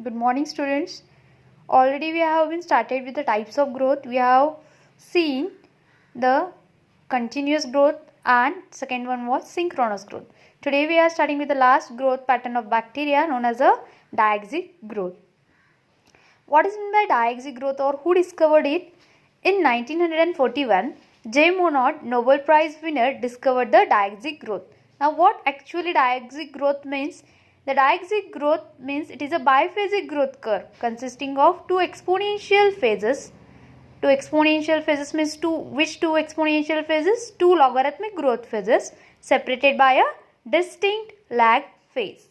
Good morning, students. Already we have been started with the types of growth. We have seen the continuous growth and second one was synchronous growth. Today we are starting with the last growth pattern of bacteria known as a diaxic growth. What is meant by diaxic growth or who discovered it? In 1941, J. Monod, Nobel Prize winner, discovered the diaxic growth. Now what actually diaxic growth means? The diaxic growth means it is a biphasic growth curve consisting of two exponential phases. Two exponential phases means which two exponential phases? Two logarithmic growth phases separated by a distinct lag phase.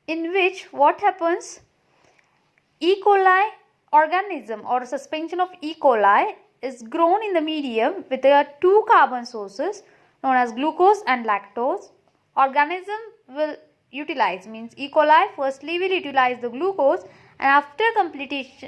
In which what happens? E. coli organism or suspension of E. coli is grown in the medium with two carbon sources known as glucose and lactose. Organism will utilize, means E. coli firstly will utilize the glucose, and after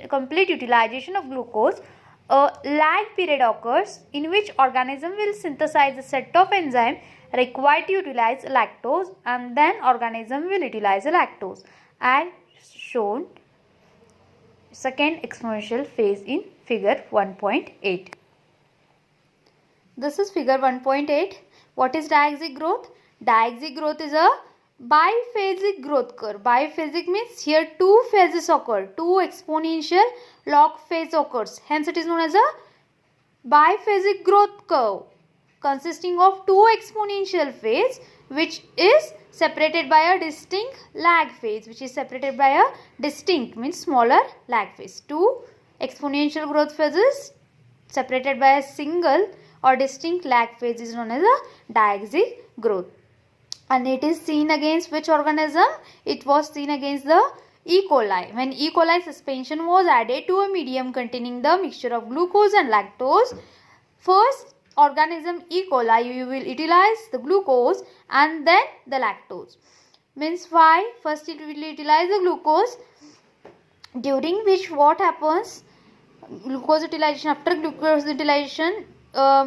complete utilization of glucose, a lag period occurs in which organism will synthesize a set of enzymes required to utilize lactose, and then organism will utilize the lactose as shown second exponential phase in figure 1.8. This is figure 1.8. What is diaxic growth? Diaxic growth is a biphasic growth curve. Biphasic means here two phases occur, two exponential log phase occurs. Hence it is known as a biphasic growth curve consisting of two exponential phase which is separated by a distinct lag phase, which is separated by a distinct means smaller lag phase. Two exponential growth phases separated by a single or distinct lag phase is known as a diaxic growth. And it is seen against which organism? It was seen against the E. coli. When E. coli suspension was added to a medium containing the mixture of glucose and lactose, first organism E. coli you will utilize the glucose and then the lactose. Means why? First it will utilize the glucose, during which what happens? Glucose utilization, after glucose utilization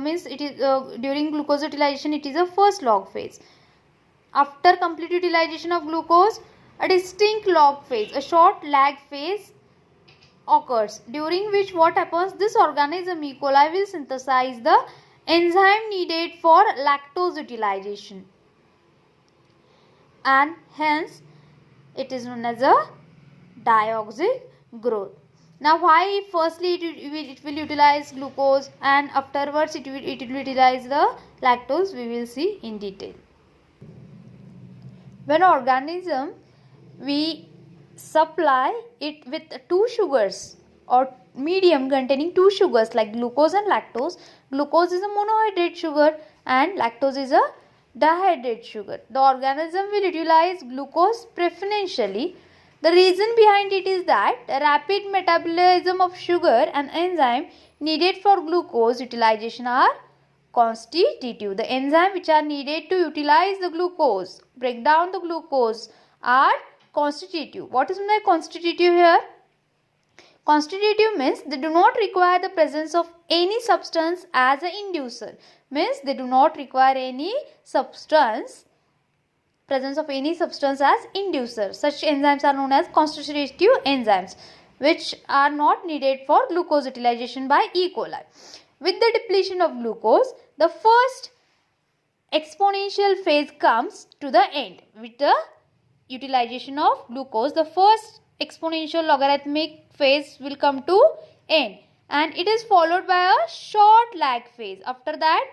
means it is during glucose utilization it is a first log phase. After complete utilization of glucose, a distinct log phase, a short lag phase occurs, during which what happens? This organism E. coli will synthesize the enzyme needed for lactose utilization, and hence it is known as a diaxic growth. Now why firstly it will utilize glucose and afterwards it will utilize the lactose, we will see in detail. When organism we supply it with two sugars or medium containing two sugars like glucose and lactose. Glucose is a monohydrate sugar and lactose is a dihydrate sugar. The organism will utilize glucose preferentially. The reason behind it is that rapid metabolism of sugar and enzyme needed for glucose utilization are constitutive. The enzyme which are needed to utilize the glucose, break down the glucose, are constitutive. What is meant by constitutive here? Constitutive means they do not require the presence of any substance as an inducer. Means they do not require any presence of any substance as inducer. Such enzymes are known as constitutive enzymes which are not needed for glucose utilization by E. coli. With the depletion of glucose, the first exponential phase comes to the end. With the utilization of glucose, the first exponential logarithmic phase will come to end, and it is followed by a short lag phase. After that,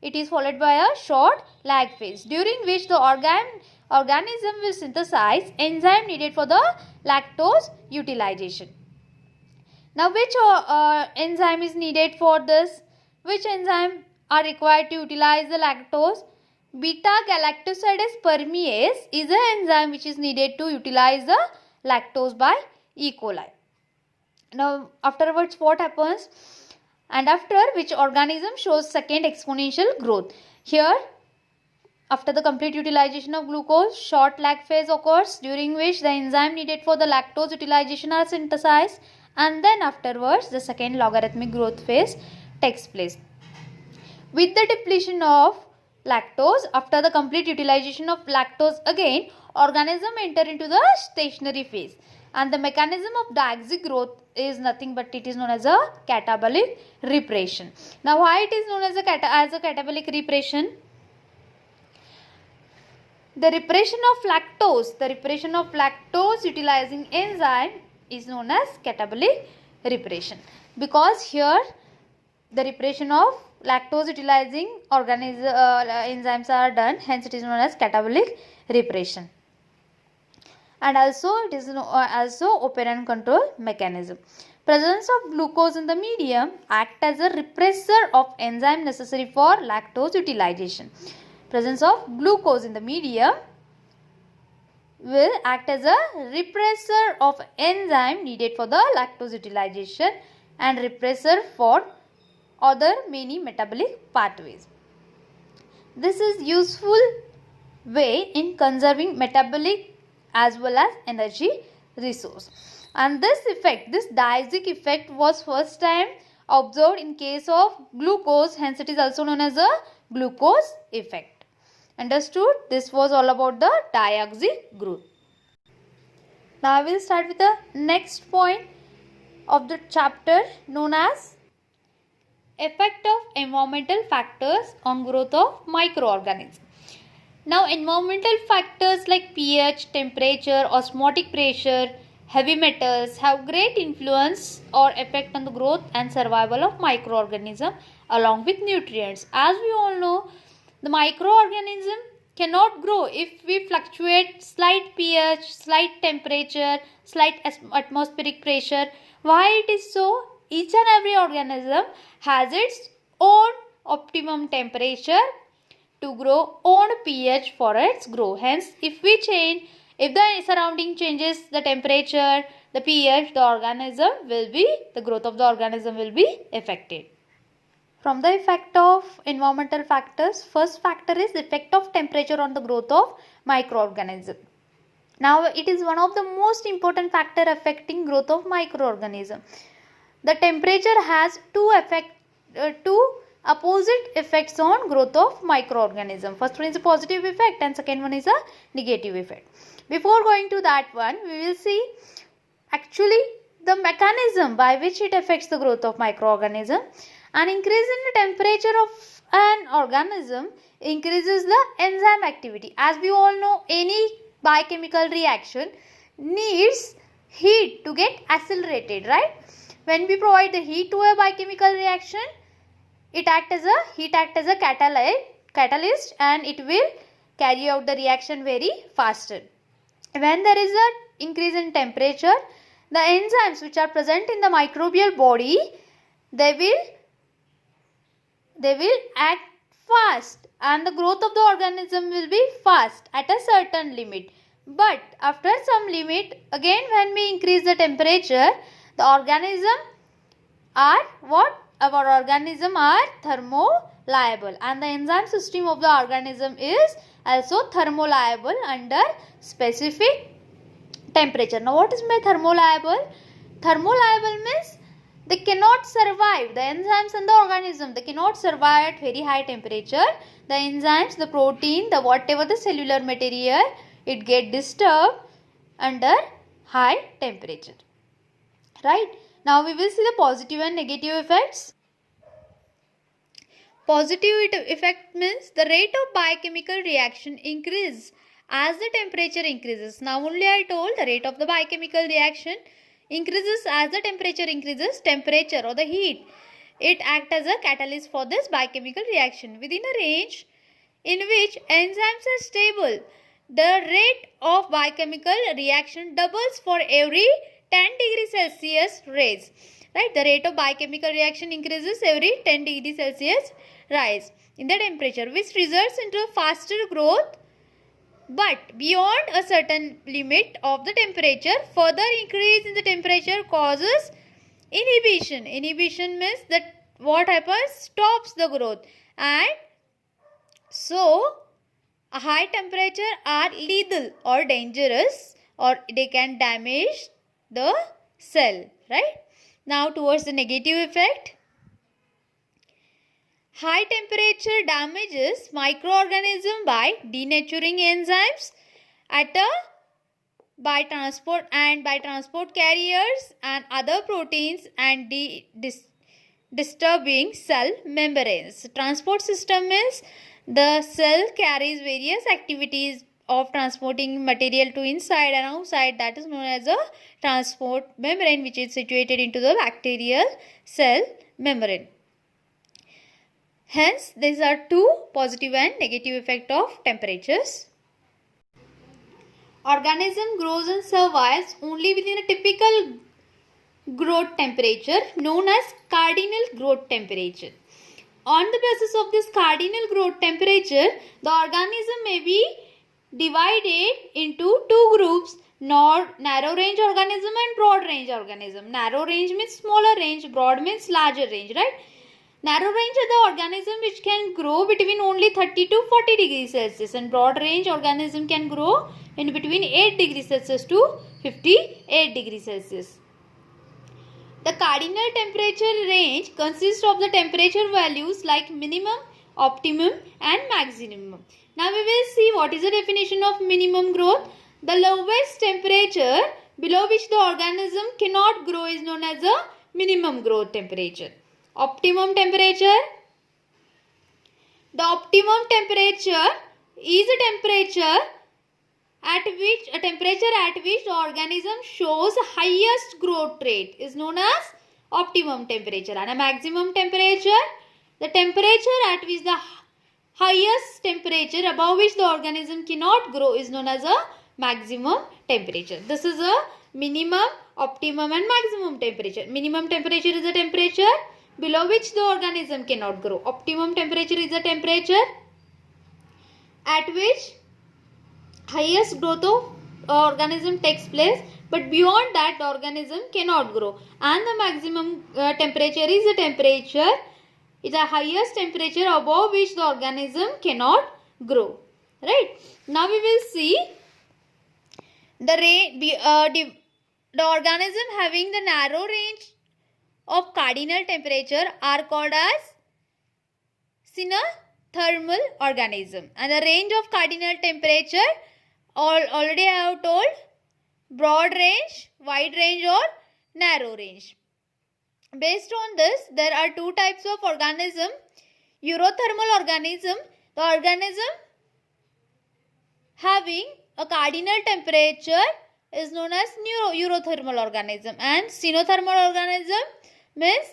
it is followed by a short lag phase, during which the organism will synthesize enzyme needed for the lactose utilization. Now which enzyme is needed for this? Which enzyme are required to utilize the lactose? Beta-galactosidase permease is an enzyme which is needed to utilize the lactose by E. coli. Now afterwards what happens? And after which organism shows second exponential growth. Here after the complete utilization of glucose, short lag phase occurs, during which the enzyme needed for the lactose utilization are synthesized, and then afterwards the second logarithmic growth phase takes place. With the depletion of lactose. After the complete utilization of lactose again, organism enter into the stationary phase. And the mechanism of diaxic growth is nothing but it is known as a catabolic repression. Now why it is known as a catabolic repression? The repression of lactose utilizing enzyme is known as catabolic repression, because here the repression of lactose utilizing enzymes are done, hence it is known as catabolic repression. And also it is also operand control mechanism. Presence of glucose in the medium act as a repressor of enzyme necessary for lactose utilization. Presence of glucose in the medium will act as a repressor of enzyme needed for the lactose utilization and repressor for other many metabolic pathways. This is useful way in conserving metabolic as well as energy resource. And this diaxic effect was first time observed in case of glucose, hence it is also known as a glucose effect. Understood? This was all about the diaxic growth. Now I will start with the next point of the chapter known as effect of environmental factors on growth of microorganisms. Now environmental factors like pH, temperature, osmotic pressure, heavy metals have great influence or effect on the growth and survival of microorganism along with nutrients. As we all know, the microorganism cannot grow if we fluctuate slight pH, slight temperature, slight atmospheric pressure. Why it is so? Each and every organism has its own optimum temperature to grow, own pH for its growth. Hence, if the surrounding changes the temperature, the pH, the growth of the organism will be affected. From the effect of environmental factors, first factor is effect of temperature on the growth of microorganism. Now it is one of the most important factor affecting growth of microorganism. The temperature has two opposite effects on growth of microorganism. First one is a positive effect and second one is a negative effect. Before going to that one, we will see actually the mechanism by which it affects the growth of microorganism. An increase in the temperature of an organism increases the enzyme activity. As we all know, any biochemical reaction needs heat to get accelerated, right? When we provide the heat to a biochemical reaction, heat act as a catalyst and it will carry out the reaction very faster. When there is an increase in temperature, the enzymes which are present in the microbial body, they will act fast and the growth of the organism will be fast at a certain limit. But after some limit, again when we increase the temperature, the organism are our organism are thermoliable and the enzyme system of the organism is also thermoliable under specific temperature. Now what is my thermoliable? Thermoliable means they cannot survive, the enzymes in the organism, they cannot survive at very high temperature. The enzymes, the protein, the whatever the cellular material, it get disturbed under high temperature. Right? Now we will see the positive and negative effects. Positive effect means the rate of biochemical reaction increase as the temperature increases. Now only I told the rate of the biochemical reaction increases as the temperature increases, temperature or the heat. It acts as a catalyst for this biochemical reaction. Within a range in which enzymes are stable, the rate of biochemical reaction doubles for every 10 degrees Celsius rise. Right? The rate of biochemical reaction increases every 10 degrees Celsius rise in the temperature, which results into faster growth. But beyond a certain limit of the temperature, further increase in the temperature causes inhibition. Inhibition means that what happens? Stops the growth. And so, a high temperature are lethal or dangerous, or they can damage the cell. Right? Now towards the negative effect. High temperature damages microorganism by denaturing enzymes at a by transport carriers and other proteins and disturbing cell membranes. Transport system means the cell carries various activities of transporting material to inside and outside, that is known as a transport membrane, which is situated into the bacterial cell membrane. Hence, these are two positive and negative effect of temperatures. Organism grows and survives only within a typical growth temperature known as cardinal growth temperature. On the basis of this cardinal growth temperature, the organism may be divided into two groups, narrow range organism and broad range organism. Narrow range means smaller range, broad means larger range, right? Narrow range are the organism which can grow between only 30 to 40 degrees Celsius, and broad range organism can grow in between 8 degrees Celsius to 58 degrees Celsius. The cardinal temperature range consists of the temperature values like minimum, optimum and maximum. Now we will see what is the definition of minimum growth. The lowest temperature below which the organism cannot grow is known as a minimum growth temperature. Optimum temperature. The optimum temperature is a temperature at which the organism shows highest growth rate is known as optimum temperature, and a maximum temperature, the temperature at which the highest temperature above which the organism cannot grow is known as a maximum temperature. This is a minimum, optimum and maximum temperature. Minimum temperature is a temperature below which the organism cannot grow. Optimum temperature is a temperature at which highest growth of organism takes place, but beyond that the organism cannot grow. And the maximum temperature is the temperature, is the highest temperature above which the organism cannot grow. Right? Now we will see the organism having the narrow range of cardinal temperature are called as sinothermal organism, and the range of cardinal temperature already I have told, broad range, wide range or narrow range. Based on this, there are two types of organism. Eurothermal organism, the organism having a cardinal temperature is known as eurothermal organism, and sinothermal organism means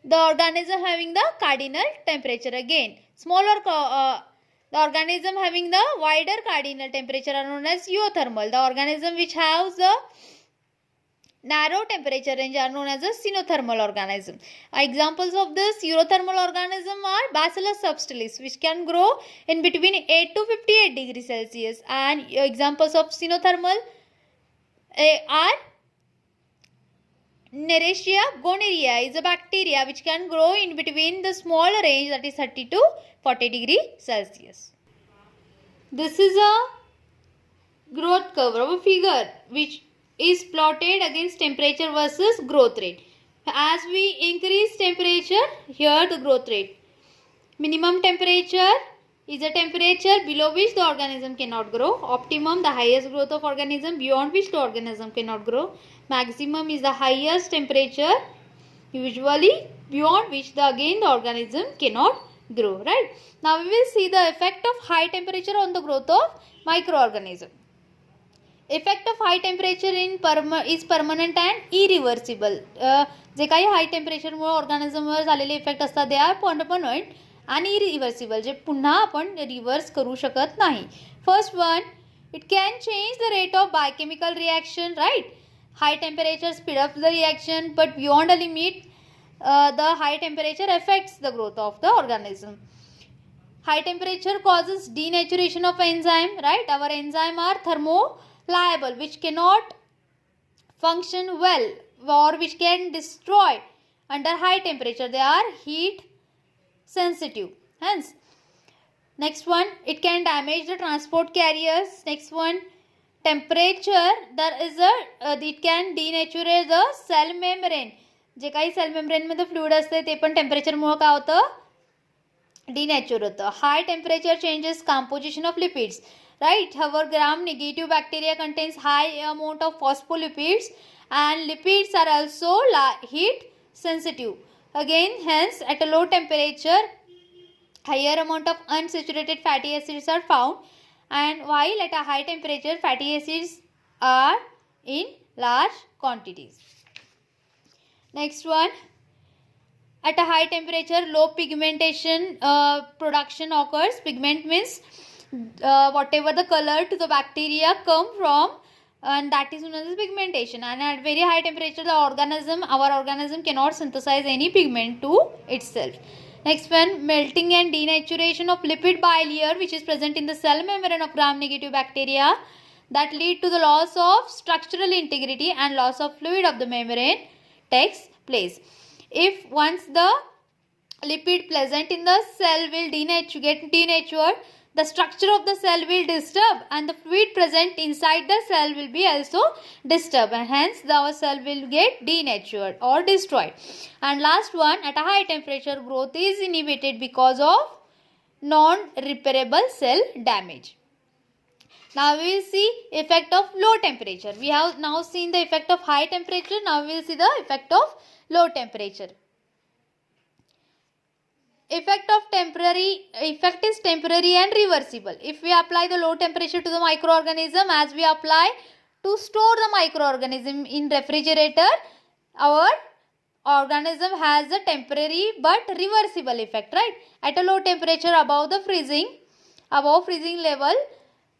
the organism having the cardinal temperature. Again, the organism having the wider cardinal temperature are known as euthermal. The organism which has the narrow temperature range are known as a sinothermal organism. Examples of this eurothermal organism are Bacillus subtilis, which can grow in between 8 to 58 degrees Celsius, and examples of sinothermal are Narecia gonorrhea is a bacteria which can grow in between the small range, that is 30 to 40 degrees Celsius. This is a growth curve of a figure which is plotted against temperature versus growth rate. As we increase temperature, here the growth rate. Minimum temperature is a temperature below which the organism cannot grow. Optimum, the highest growth of organism beyond which the organism cannot grow. Maximum is the highest temperature usually beyond which the organism cannot grow. Right? Now we will see the effect of high temperature on the growth of microorganism. Effect of high temperature is permanent and irreversible. जे काही हाय टेम्परेचरमुळे ऑर्गॅनिझमवर झालेले effect असतात they are permanent आणि irreversible, जे पुन्हा आपण reverse करू शकत नाही. First one, it can change the rate of biochemical reaction. Right, high temperature speed up the reaction, but beyond a limit the high temperature affects the growth of the organism. High temperature causes denaturation of enzyme. Right, our enzyme are thermolyable, which cannot function well or which can destroy under high temperature. They are heat sensitive. Hence, next one, it can damage the transport carriers. Next one, temperature, there is it can denature the cell membrane. जे काही cell membrane मध्ये fluid असते ते पण temperature मुळे काय होतं, denature होतं. High temperature changes composition of lipids, right? Our gram negative bacteria contains high amount of phospholipids and lipids are also heat sensitive. Again, hence at a low temperature higher amount of unsaturated fatty acids are found, and while at a high temperature fatty acids are in large quantities. Next one, at a high temperature low pigmentation production occurs. Pigment means whatever the color to the bacteria come from, and that is known as pigmentation. And at very high temperature our organism cannot synthesize any pigment to itself. Next one, melting and denaturation of lipid bilayer which is present in the cell membrane of gram negative bacteria that lead to the loss of structural integrity and loss of fluid of the membrane takes place. If once the lipid present in the cell will get denatured, the structure of the cell will disturb and the fluid present inside the cell will be also disturbed, and hence our cell will get denatured or destroyed. And last one, at a high temperature growth is inhibited because of non-repairable cell damage. Now we will see effect of low temperature. We have now seen the effect of high temperature. Now we will see the effect of low temperature. Effect is temporary and reversible. If we apply the low temperature to the microorganism as we apply to store the microorganism in refrigerator, our organism has a temporary but reversible effect, right? At a low temperature above freezing level,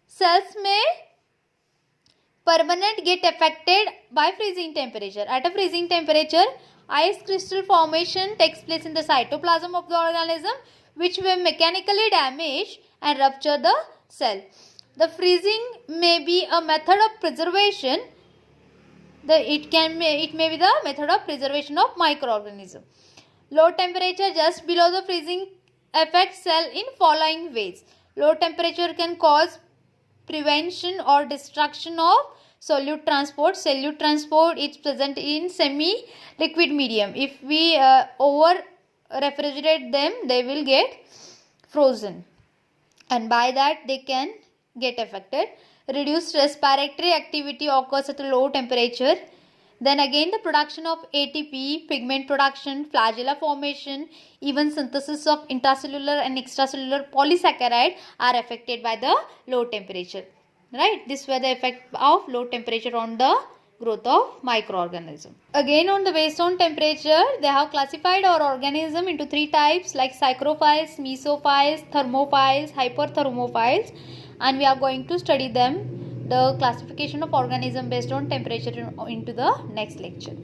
cells may permanent get affected by freezing temperature. At a freezing temperature, ice crystal formation takes place in the cytoplasm of the organism which may mechanically damage and rupture the cell. The freezing may be a method of preservation. It may be the method of preservation of microorganism. Low temperature just below the freezing affects cell in following ways. Low temperature can cause prevention or destruction of solute transport. Solute transport is present in semi-liquid medium. If we over refrigerate them, they will get frozen, and by that they can get affected. Reduced respiratory activity occurs at a low temperature. Then again the production of ATP, pigment production, flagella formation, even synthesis of intracellular and extracellular polysaccharide are affected by the low temperature. Right? This were the effect of low temperature on the growth of microorganism. Again, based on temperature, they have classified our organism into three types like psychrophiles, mesophiles, thermophiles, hyperthermophiles, and we are going to study them, the classification of organism based on temperature, into the next lecture.